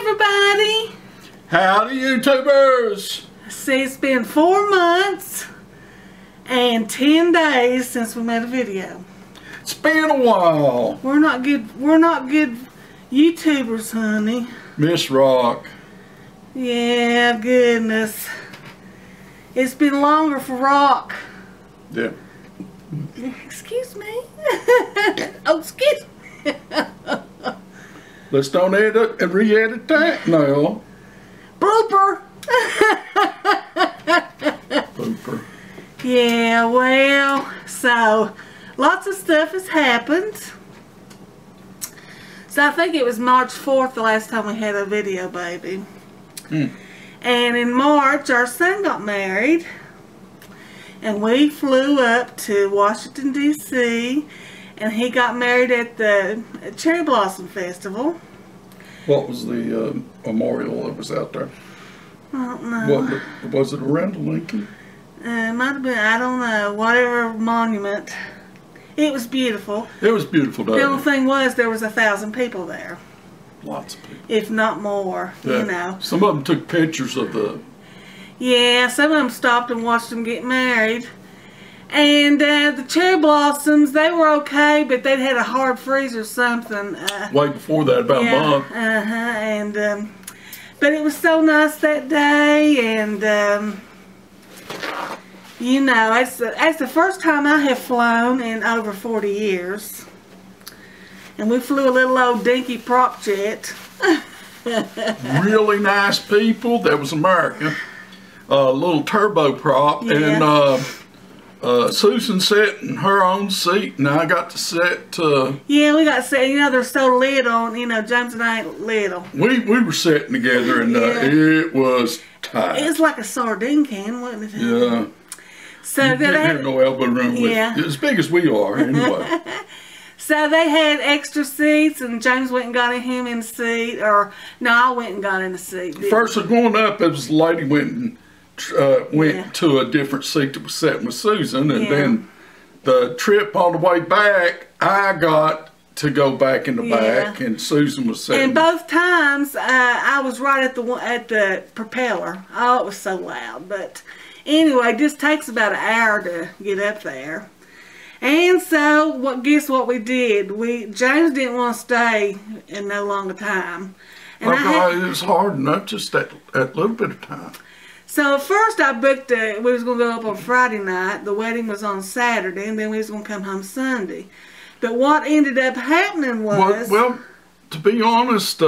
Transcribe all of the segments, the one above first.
everybody! Howdy, YouTubers! See, it's been 4 months and 10 days since we made a video. It's been a while. We're not good YouTubers, honey. Miss Rock. Yeah, goodness. It's been longer for Rock. Yeah. Excuse me. Oh, excuse me. Let's don't edit and re-edit that now. Blooper. Blooper. Yeah, well, so lots of stuff has happened. So I think it was March 4th the last time we had a video, baby. And in March, our son got married. And we flew up to Washington, D.C. And he got married at the Cherry Blossom Festival. What was the memorial that was out there? I don't know. Was it around Lincoln? It might have been, I don't know, whatever monument. It was beautiful. It was beautiful, though. The only thing was there was 1,000 people there. Lots of people. If not more, yeah. You know. Some of them took pictures of the... Yeah, some of them stopped and watched them get married. And the cherry blossoms, they were okay, but they'd had a hard freeze or something. Way before that, about a month. And, but it was so nice that day, and, you know, that's the first time I have flown in over 40 years. And we flew a little old dinky prop jet. Really nice people. That was American. A little turboprop, yeah. And Susan sat in her own seat, and I got to sit. Yeah, we got to sit. You know, they're so little. You know, James and I ain't little. We were sitting together, and yeah. It was tight. It was like a sardine can, wasn't it? Yeah. So you didn't have no elbow room with as big as we are, anyway. So they had extra seats, and James went and got him in the seat, or no, I went and got in the seat. First, going up, it was the lady went to a different seat that was sitting with Susan, and then the trip on the way back, I got to go back in the back, and Susan was sitting. And both times, I was right at the propeller. Oh, it was so loud, but anyway, it just takes about an hour to get up there. And so, guess what we did? James didn't want to stay in no longer time. And it was hard enough, just that little bit of time. So at first I booked we was going to go up on Friday night. The wedding was on Saturday, and then we was going to come home Sunday. But what ended up happening was... Well, to be honest,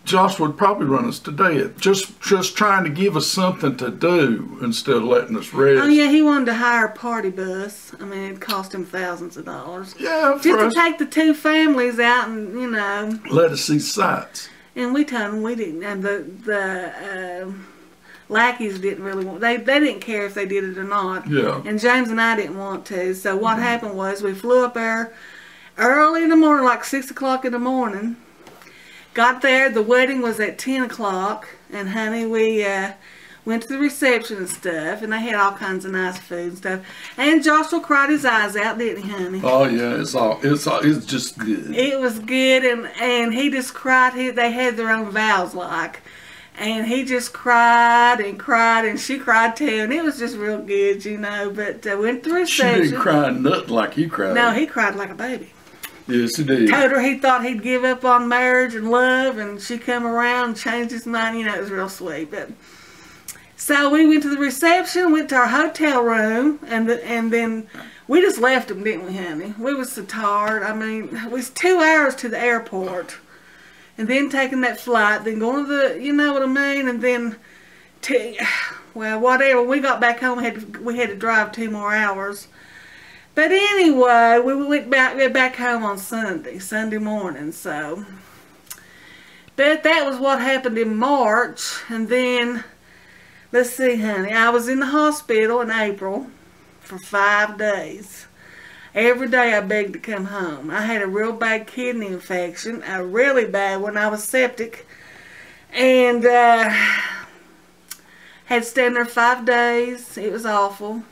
Josh would probably run us today. Just trying to give us something to do instead of letting us rest. Oh yeah, he wanted to hire a party bus. I mean, it cost him thousands of dollars. Yeah, just to take the two families out and, you know, let us see sights. And we told them we didn't. And the lackeys didn't really want. They didn't care if they did it or not. Yeah. And James and I didn't want to. So what happened was we flew up there early in the morning, like 6 o'clock in the morning. Got there, the wedding was at 10 o'clock, and honey, we went to the reception and stuff, and they had all kinds of nice food and stuff. And Joshua cried his eyes out, didn't he, honey? Oh yeah, it's just good. It was good, and he just cried. They had their own vows, like, and he just cried, and she cried too, and it was just real good, you know. But went to the reception. She didn't cry nothing like he cried. No, he cried like a baby. Yes, he did. Told her he thought he'd give up on marriage and love, and she come around and changed his mind. You know, it was real sweet. But so we went to the reception, went to our hotel room, and then we just left them, didn't we, honey? We was so tired. I mean, it was 2 hours to the airport, and then taking that flight, then going to the, you know what I mean, and then well, whatever. When we got back home, we had to drive 2 more hours. But anyway, we went back home on Sunday morning, so. But that was what happened in March, and then, let's see, honey, I was in the hospital in April for 5 days. Every day I begged to come home. I had a real bad kidney infection, a really bad one. I was septic, and had to stay in there 5 days. It was awful.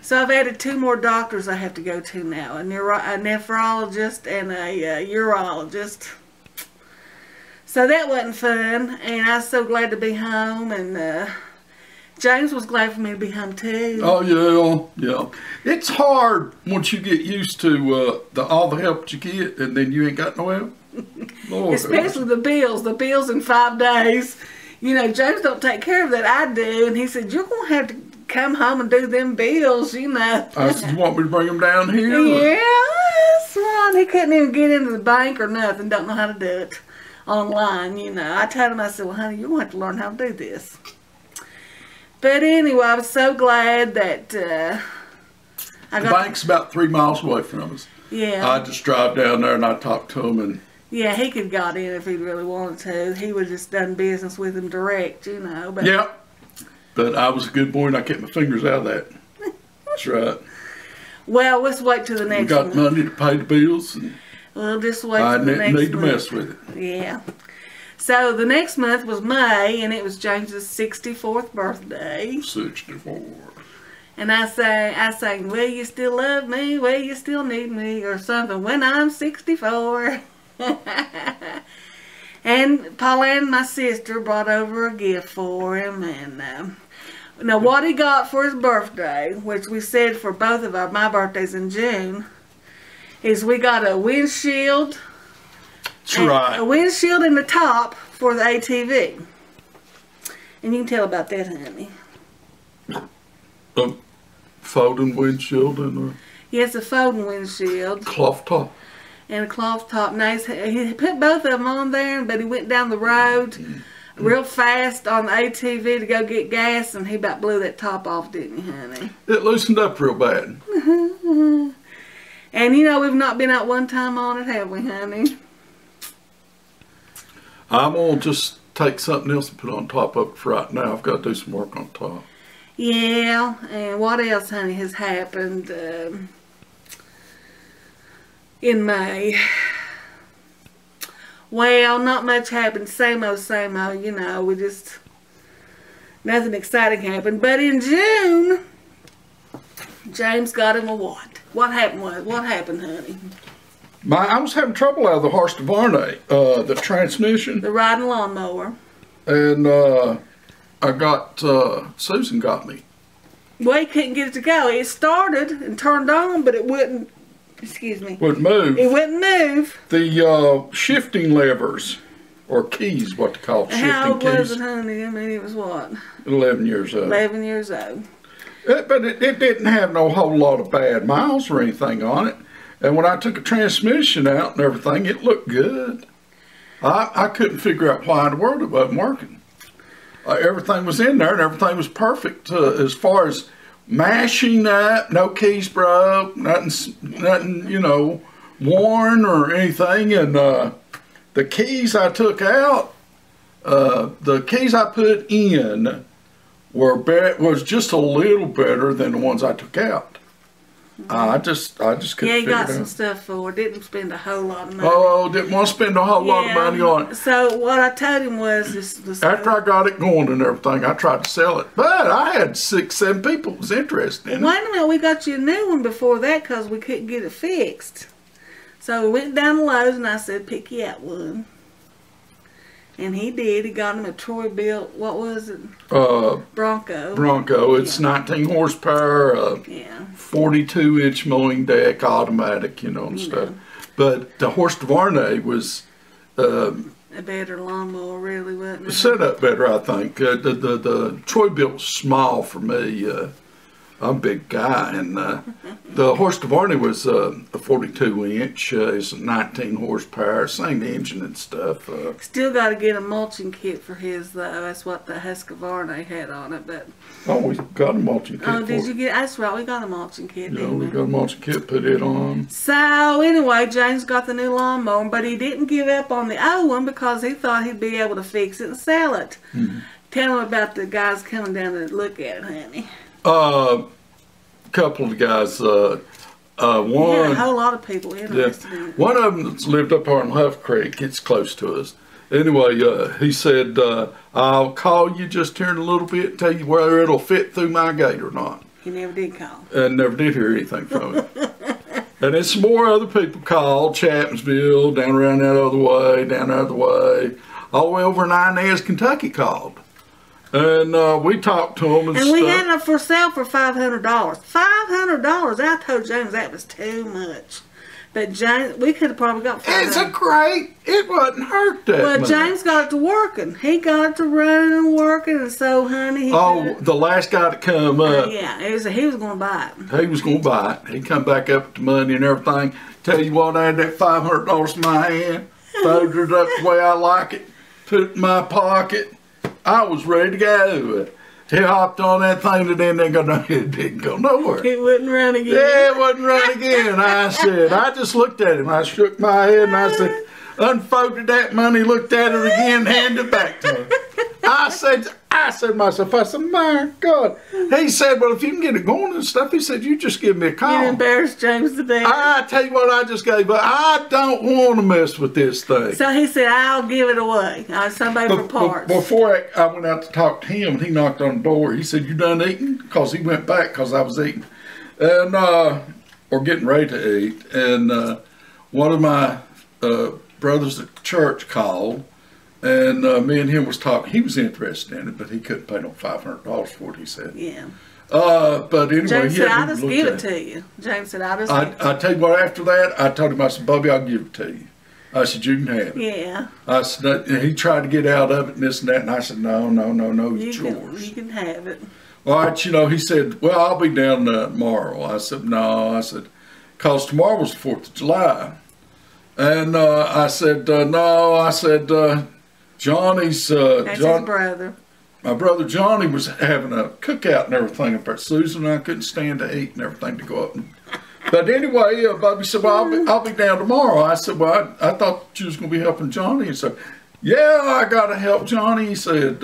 So I've added 2 more doctors I have to go to now, a nephrologist and a urologist. So that wasn't fun, and I was so glad to be home, and James was glad for me to be home too. Oh yeah. It's hard once you get used to all the help you get, and then you ain't got no help. Lord, especially the bills in 5 days. You know, James don't take care of that. I do, and he said, "You're gonna have to come home and do them bills." You know. I said, "You want me to bring them down here?" Yeah, that's right. He couldn't even get into the bank or nothing. Don't know how to do it online. You know. I told him, I said, "Well, honey, you're gonna have to learn how to do this." But anyway, I was so glad that The bank's about 3 miles away from us. Yeah. I just drive down there and I talk to him, and yeah, he could have got in if he really wanted to. He would have just done business with him direct, you know. But yeah. But I was a good boy and I kept my fingers out of that. That's right. Well, let's wait till the next We got one. money to pay the bills, and We'll just wait I till the next need to month. mess with it. Yeah. So the next month was May, and it was James's 64th birthday. 64. And I sang, "Will you still love me? Will you still need me?" or something, when I'm 64. And Pauline, my sister, brought over a gift for him, and now what he got for his birthday, which we said for both of my birthdays in June, is we got a windshield. That's right. A windshield in the top for the ATV. And you can tell about that, honey. A folding windshield and Yes, a folding windshield a cloth top. and a cloth top. Nice. He put both of them on there, but he went down the road real fast on the ATV to go get gas, and he about blew that top off, didn't he, honey? It loosened up real bad. And you know, we've not been out one time on it, have we, honey? I'm going to just take something else and put on top of it for right now. I've got to do some work on top. Yeah, and what else, honey, has happened in May? Well, not much happened. Same old, you know. We just, nothing exciting happened. But in June, James got him a what? What happened, honey? I was having trouble out of the Husqvarna, the transmission. The riding lawnmower. And I got, Susan got me. Well, he couldn't get it to go. It started and turned on, but it wouldn't, excuse me. Wouldn't move. It wouldn't move. The shifting levers, or keys, what they call shifting keys. How old was it, honey? I mean, it was what? 11 years old. 11 years old. But it didn't have no whole lot of bad miles or anything on it. And when I took a transmission out and everything, it looked good. I couldn't figure out why in the world it wasn't working. Everything was in there and everything was perfect as far as mashing up, no keys broke, nothing, you know, worn or anything. And the keys I took out, the keys I put in was just a little better than the ones I took out. I just couldn't figure it out. Yeah, he got some stuff for it. Didn't spend a whole lot of money. Oh, didn't want to spend a whole lot of money on it. So what I told him was this After I got it going and everything, I tried to sell it. But I had 6, 7 people was interested in it. Wait a minute, we got you a new one before that because we couldn't get it fixed. So we went down to Lowe's and I said, pick you out one. And he did. He got him a Troy built, what was it? Bronco. Bronco. It's 19 horsepower, yeah. 42-inch mowing deck, automatic, you know, and stuff. But the Husqvarna was a better lawnmower, really, wasn't it? set up better, I think. The Troy built was small for me. I'm a big guy, and the Husqvarna was a 42-inch. It's 19 horsepower, same engine and stuff. Still got to get a mulching kit for his, though. That's what the Husqvarna had on it. But oh, we got a mulching kit. oh, did you get? That's right. We got a mulching kit. Yeah, didn't we got a mulching kit. Put it on. So anyway, James got the new lawnmower, but he didn't give up on the old one because he thought he'd be able to fix it and sell it. Mm-hmm. Tell him about the guys coming down to look at it, honey. Couple of guys. One. Yeah, a whole lot of people interested in it. One of them that's lived up on Huff Creek. It's close to us. Anyway, he said, "I'll call you just here in a little bit and tell you whether it'll fit through my gate or not." He never did call. And never did hear anything from him. And then some more other people called, Chapmansville, down around that other way, down that other way. All the way over in Inez, Kentucky called. And we talked to them and stuff. We had it for sale for $500. $500. I told James that was too much. But James, we could have probably got $500. It wasn't hurt that much. But James got it to working. He got it to running and working, and so, honey, the last guy to come up. yeah, he was going to buy it. He was going to buy it. He come back up with the money and everything. Tell you what, I had that $500 in my hand, folded it up the way I like it, put it in my pocket. I was ready to go. He hopped on that thing and then it didn't go nowhere. It wouldn't run again. Yeah, it wouldn't run again. I just looked at him. I shook my head and I said, unfolded that money, looked at it again, handed it back to him. I said to myself, my God. He said, well, if you can get it going and stuff, he said, you just give me a call. You embarrassed James to death. I tell you what, I just gave up. I don't want to mess with this thing. So he said, I'll give it away. Somebody for parts. Before I went out to talk to him, he knocked on the door. He said, you done eating? Because he went back because I was eating. And, or getting ready to eat. And one of my brothers at church called. And me and him was talking. He was interested in it, but he couldn't pay no $500 for it, he said. Yeah. But anyway, James said, I'll just give it to you. James said, I'll just give it to you. I tell you what, after that, I told him, I said, Bubby, I'll give it to you. I said, you can have it. Yeah. I said, he tried to get out of it and this and that, and I said, no, it's yours. You can have it. All right, he said, well, I'll be down tomorrow. I said, no, because tomorrow was the 4th of July. And I said, no, I said, Johnny's That's his brother. My brother Johnny was having a cookout and everything up there. Susan and I couldn't stand to eat and everything to go up. But anyway, Bubby said, well, I'll be down tomorrow. I said, well, I thought you was going to be helping Johnny. He said, yeah, I got to help Johnny. He said,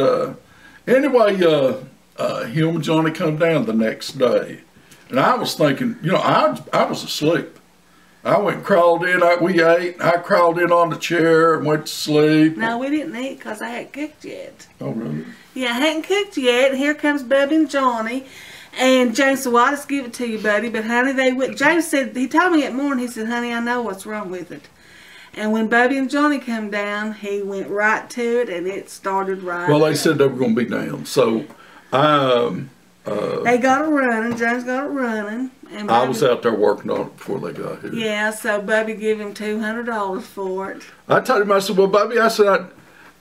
anyway, him and Johnny come down the next day. And I was thinking, I was asleep. I went and crawled in, we ate, I crawled in on the chair and went to sleep. No, we didn't eat because I hadn't cooked yet. Oh, really? Yeah, I hadn't cooked yet. Here comes Bubby and Johnny. And James said, well, I'll just give it to you, buddy. But, honey, James said, he told me that morning, he said, honey, I know what's wrong with it. And when Bubby and Johnny come down, he went right to it, and it started right Well, they up. said they were going to be down. So, they got it running. James got it running. And I was out there working on it before they got here. Yeah, so Bubby gave him $200 for it. I told him, I said, well, Bubby, I said,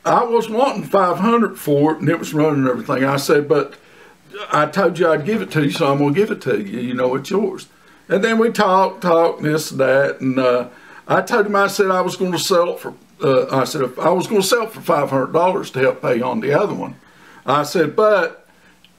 I was wanting $500 for it, and it was running and everything. I said, but I told you I'd give it to you, so I'm going to give it to you. You know, it's yours. And then we talked, this and that, and I told him, I said, I was going to sell it for, I said, if I was going to sell it for $500 to help pay on the other one. I said, but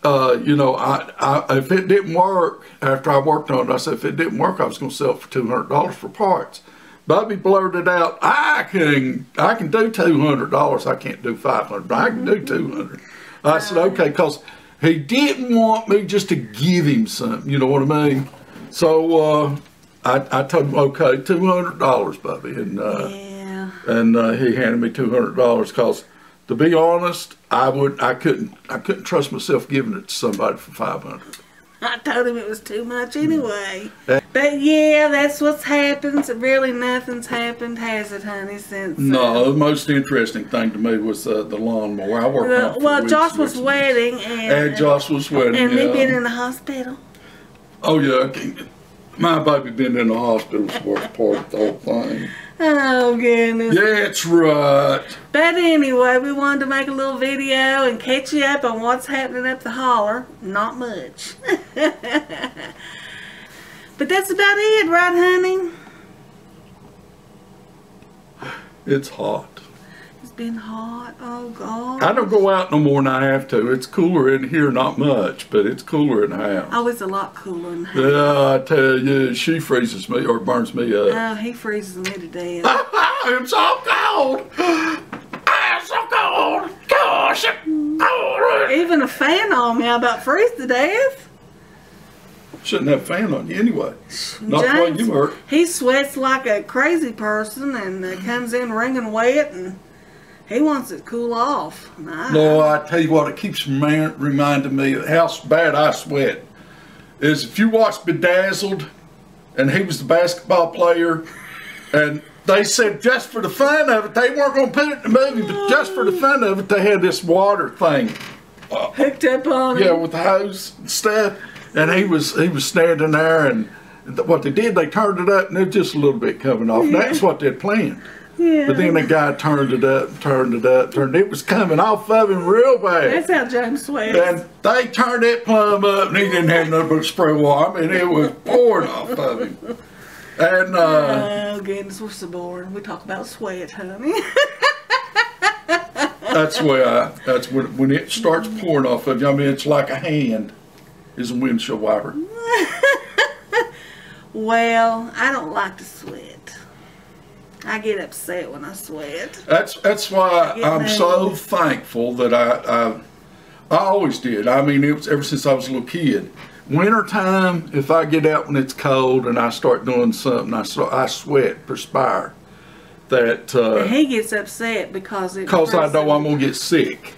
if it didn't work, after I worked on it, I said, if it didn't work, I was going to sell it for $200 for parts. Bubby blurted out, I can do $200. I can't do $500, but I can do $200. I said, okay, because he didn't want me just to give him something, you know what I mean? So I told him, okay, $200, Bubby, and he handed me $200 because, to be honest, I couldn't trust myself giving it to somebody for $500. I told him it was too much anyway. But yeah, that's what's happened. Really, nothing's happened, has it, honey? Since no, the most interesting thing to me was the lawnmower. I worked on it for Joshua's wedding and Joshua's wedding, and me being in the hospital. Oh yeah, my baby been in the hospital was the worst part of the whole thing. Oh, goodness. That's right. But anyway, we wanted to make a little video and catch you up on what's happening up the holler. Not much. But that's about it, right, honey? It's hot. It's been hot. Oh, God. I don't go out no more than I have to. It's cooler in here, not much, but it's cooler in the house. Oh, it's a lot cooler in the house. Yeah, I tell you, she freezes me or burns me up. Oh, he freezes me to death. I'm so cold. I'm so cold. Gosh, I'm cold. Even a fan on me, I about freeze to death. Shouldn't have a fan on you anyway. Not the way you work. He sweats like a crazy person and comes in wringing wet, and he wants it to cool off. No, I tell you what, it keeps reminding me of how bad I sweat. is if you watch Bedazzled, and he was the basketball player, and they said just for the fun of it, they weren't going to put it in the movie, but just for the fun of it, they had this water thing. Hooked up on it. Yeah, with the hose and stuff. And he was standing there, and what they did, they turned it up, and it was just a little bit coming off. Yeah. That's what they'd planned. Yeah. But then the guy turned it up, it was coming off of him real bad. That's how James sweats. And they turned that plum up, and he didn't have nothing but spray water. I mean, it was pouring off of him. And oh goodness, we're so boring. We talk about sweat, honey. that's when it starts pouring off of you. I mean, it's like a hand is a windshield wiper. Well, I don't like to sweat. I get upset when I sweat. That's why I'm so thankful that I always did. I mean, it was ever since I was a little kid. Wintertime, if I get out when it's cold and I start doing something, I sweat, perspire. And he gets upset because I know I'm gonna get sick.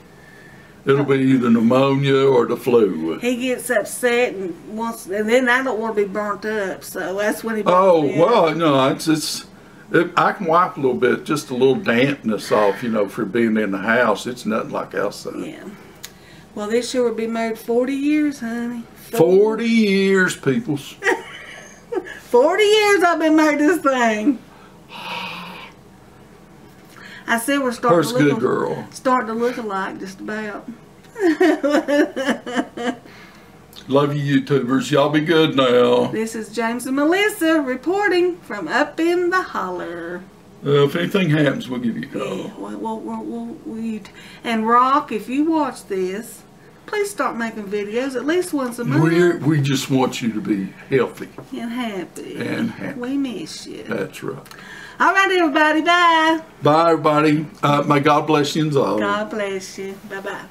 It'll be either pneumonia or the flu. He gets upset and then I don't want to be burnt up, so that's when he. Oh well, no, I can wipe a little bit, just a little dampness off, for being in the house. It's nothing like outside. Yeah. Well, this year will be married 40 years, honey. 40 years, people. 40 years I've been married to this thing. I said we're starting to look alike just about. Love you, YouTubers. Y'all be good now. This is James and Melissa reporting from up in the holler. If anything happens, we'll give you a call. Yeah, and Rock, if you watch this, please start making videos at least once a month. We just want you to be healthy. And happy. And We miss you. That's right. All right, everybody. Bye. Bye, everybody. May God bless you all. God bless you. Bye-bye.